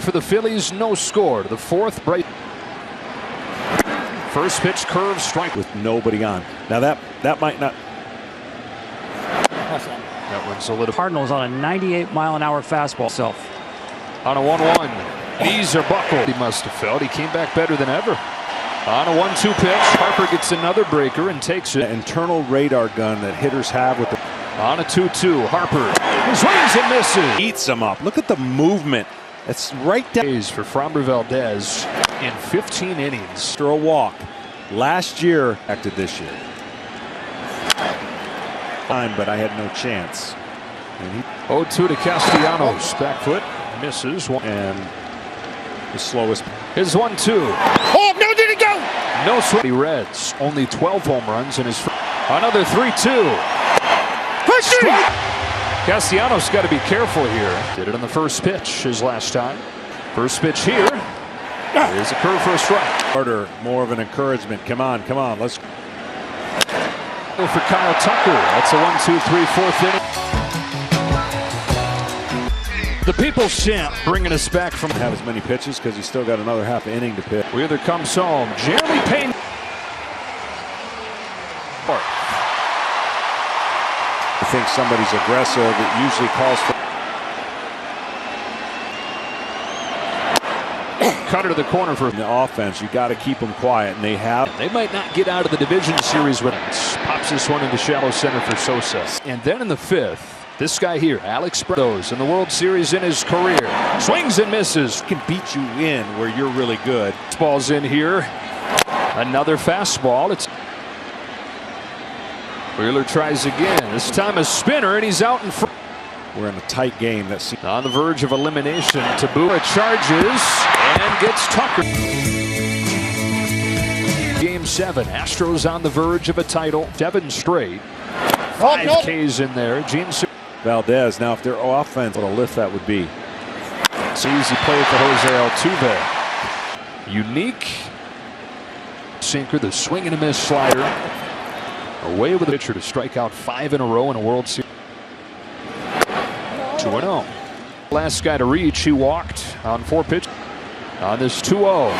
for the Phillies, no score to the fourth. First pitch, curve, strike with nobody on. Now that might not. That one's a little. Cardinals on a 98-mile-an-hour fastball. On a 1-1. Knees are buckled. He must have felt. He came back better than ever. On a 1-2 pitch, Harper gets another breaker and takes it. The internal radar gun that hitters have with the. On a 2-2, Harper swings and misses. Eats them up. Look at the movement. It's right down. For Framber Valdez in 15 innings. After a walk. Last year, acted this year. But I had no chance. 0-2 to Castellanos. Back foot misses. And the slowest. His 1-2. Oh, no, did it go? No sweaty Reds. Only 12 home runs in his. Another 3-2. Castellanos got to be careful here. Did it on the first pitch his last time. First pitch here is a curve for a strike. Harder, more of an encouragement. Come on, let's. For Kyle Tucker, that's a 1-2-3 fourth inning. The People's Champ bringing us back from. Have as many pitches because he's still got another half inning to pitch. Wheeler comes home. Jeremy Payne. I think somebody's aggressive. It usually calls for. Cutter to the corner for the offense. You got to keep them quiet, and they have. They might not get out of the division series with it. Pops this one into shallow center for Sosa. And then in the fifth, this guy here, Alex Bregman, in the World Series in his career. Swings and misses. Can beat you in where you're really good. Ball's in here. Another fastball. It's Wheeler tries again. This time a spinner, and he's out in front. We're in a tight game. That's on the verge of elimination. Tabua charges and gets Tucker. Game 7. Astros on the verge of a title. 7 straight. 5 Ks in there. Valdez. Now, if their offense, what a lift that would be. It's an easy play for Jose Altuve. Unique sinker. The swing and a miss slider. Away with a pitcher to strike out 5 in a row in a World Series. 2-0. Last guy to reach, he walked on 4 pitches. On this 2-0.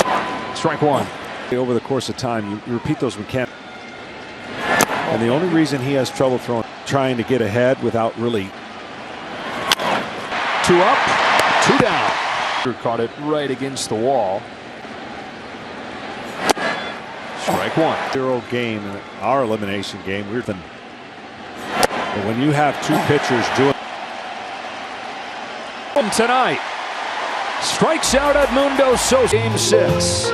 Strike 1. Over the course of time, you repeat those mechanics. And the only reason he has trouble trying to get ahead without really. 2 up, 2 down. Caught it right against the wall. Strike 1. 0 game in our elimination game. But when you have 2 pitchers doing tonight, strikes out Edmundo Sosa. Game 6.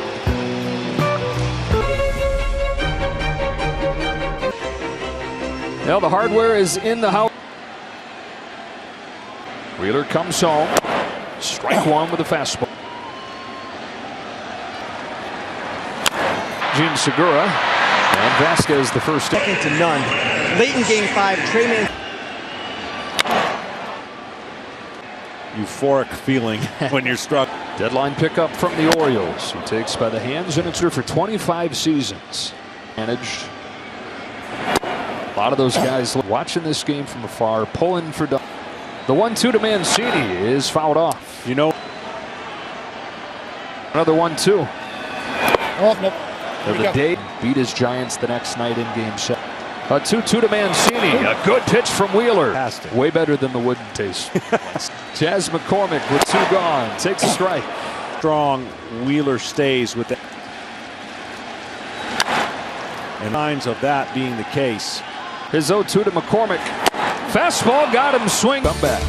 Now the hardware is in the house. Wheeler comes home. Strike 1 with a fastball. Gene Segura and Vasquez the first. Second to none. Late in game 5, Treyman. Euphoric feeling when you're struck. Deadline pickup from the Orioles. He takes by the hands and it's here for 25 seasons. Managed. A lot of those guys watching this game from afar, pulling for. The 1-2 to Mancini is fouled off. You know. Another 1-2. Oh, nope. The day beat his Giants the next night in Game 7. A 2-2 to Mancini. A good pitch from Wheeler. Way better than the wooden taste. Jazz McCormick with 2 gone. Takes a strike. Strong Wheeler stays with it. And signs of that being the case. His 0-2 to McCormick. Fastball got him swing. Come back.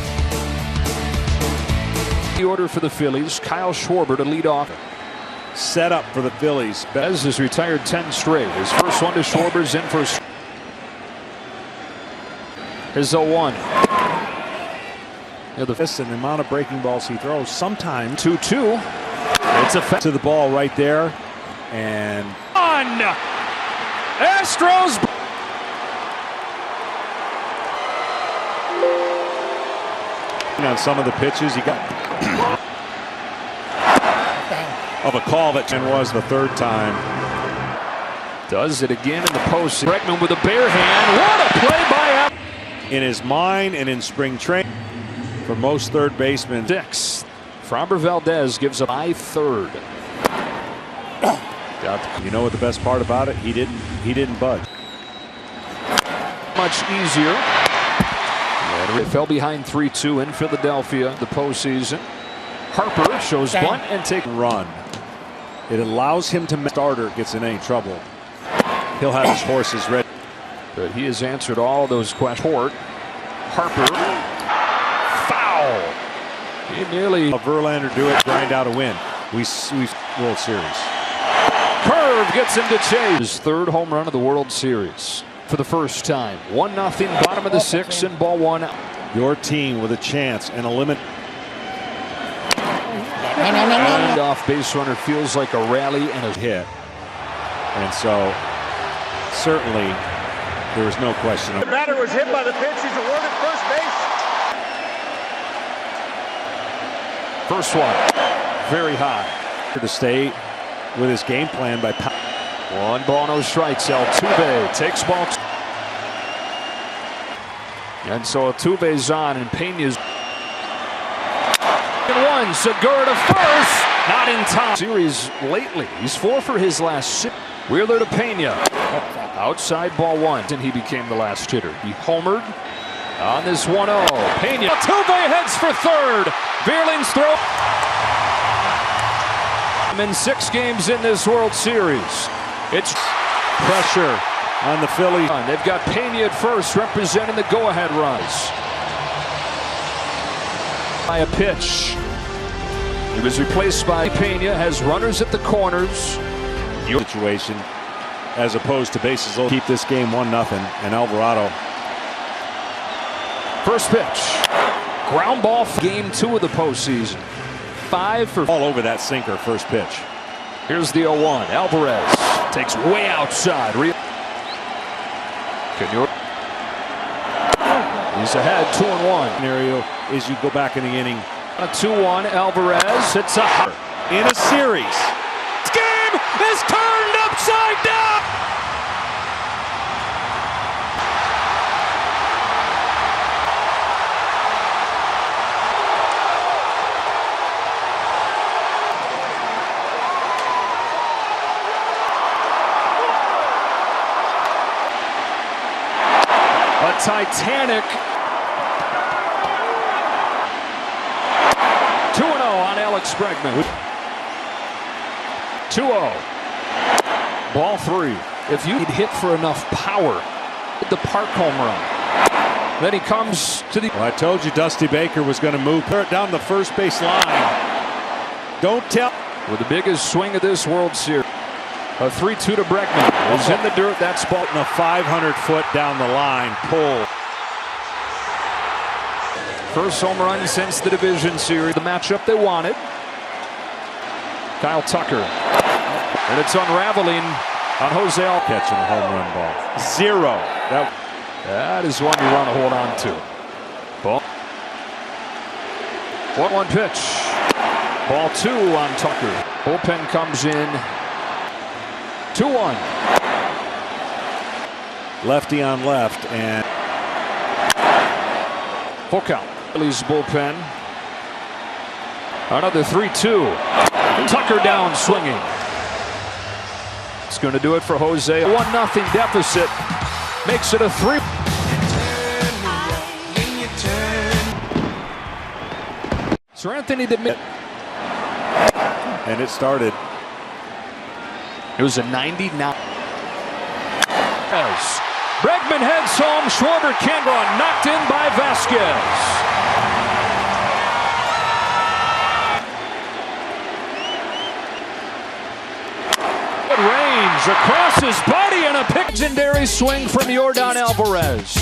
The order for the Phillies. Kyle Schwarber to lead off. Set up for the Phillies. Bez has retired 10 straight. His first one to Schwarber's in for his 0-1. And the amount of breaking balls he throws. Sometimes 2-2. It's a to the ball right there. And on Astros. On some of the pitches, you got of a call that was the 3rd time. Does it again in the post. Bregman with a bare hand. What a play by him. In his mind and in spring training for most third basemen. 6. Framber Valdez gives up by third. You know what the best part about it? He didn't budge. Much easier. And it fell behind 3-2 in Philadelphia the postseason. Harper shows bunt and take run. It allows him to starter gets in any trouble. He'll have his horses ready. But he has answered all those questions. Harper. Foul. He nearly. Verlander do it, grind out a win. We World Series. Curve gets him to chase. His third home run of the World Series for the first time. 1-0, bottom of the sixth, and ball one. Your team with a chance and a limit. And off base runner feels like a rally and a hit. And so certainly there was no question. The batter was hit by the pitch. He's awarded first base. First one, very high. To stay with his game plan by 1 ball, no strikes. Altuve takes ball. And so Altuve's on, and Pena's. One, Segura to first, not in time. Series lately, he's 4 for his last 6. Wheeler to Pena, outside ball one, and he became the last hitter. He homered on this 1-0. Pena, Altuve heads for third. Vierling's throw. In 6 games in this World Series, it's pressure on the Phillies. They've got Pena at first, representing the go-ahead runs. By a pitch. He was replaced by Pena, has runners at the corners. Situation as opposed to bases loaded. Keep this game 1-0, and Alvarado. First pitch. Ground ball for game 2 of the postseason. 5 for all over that sinker first pitch. Here's the 0-1. Alvarez takes way outside. He's ahead 2-1. Scenario is you go back in the inning. A 2-1. Alvarez hits a in a series. This game is turned upside down. A Titanic 2-0 on Alex Bregman. 2-0. Ball 3. If you'd hit for enough power, the park home run. Then he comes to the. Well, I told you Dusty Baker was going to move down the first base line. Don't tell. With the biggest swing of this World Series. A 3-2 to Bregman. Is in the dirt. That's ball. A 500-foot down the line pull. First home run since the division series. The matchup they wanted. Kyle Tucker. And it's unraveling on Jose catching a home run ball. 0. That is one you want to hold on to. Ball. 1-1 pitch. Ball 2 on Tucker. Bullpen comes in. 2-1. Lefty on left and full count. Phillies bullpen. Another 3-2. Tucker down swinging. It's going to do it for Jose. 1-0 deficit. Makes it a 3. Sir Anthony did. And it started. It was a 99. As Bregman heads home, Schwarber can't run. Knocked in by Vasquez. Good range across his body and a legendary swing from Yordan Alvarez.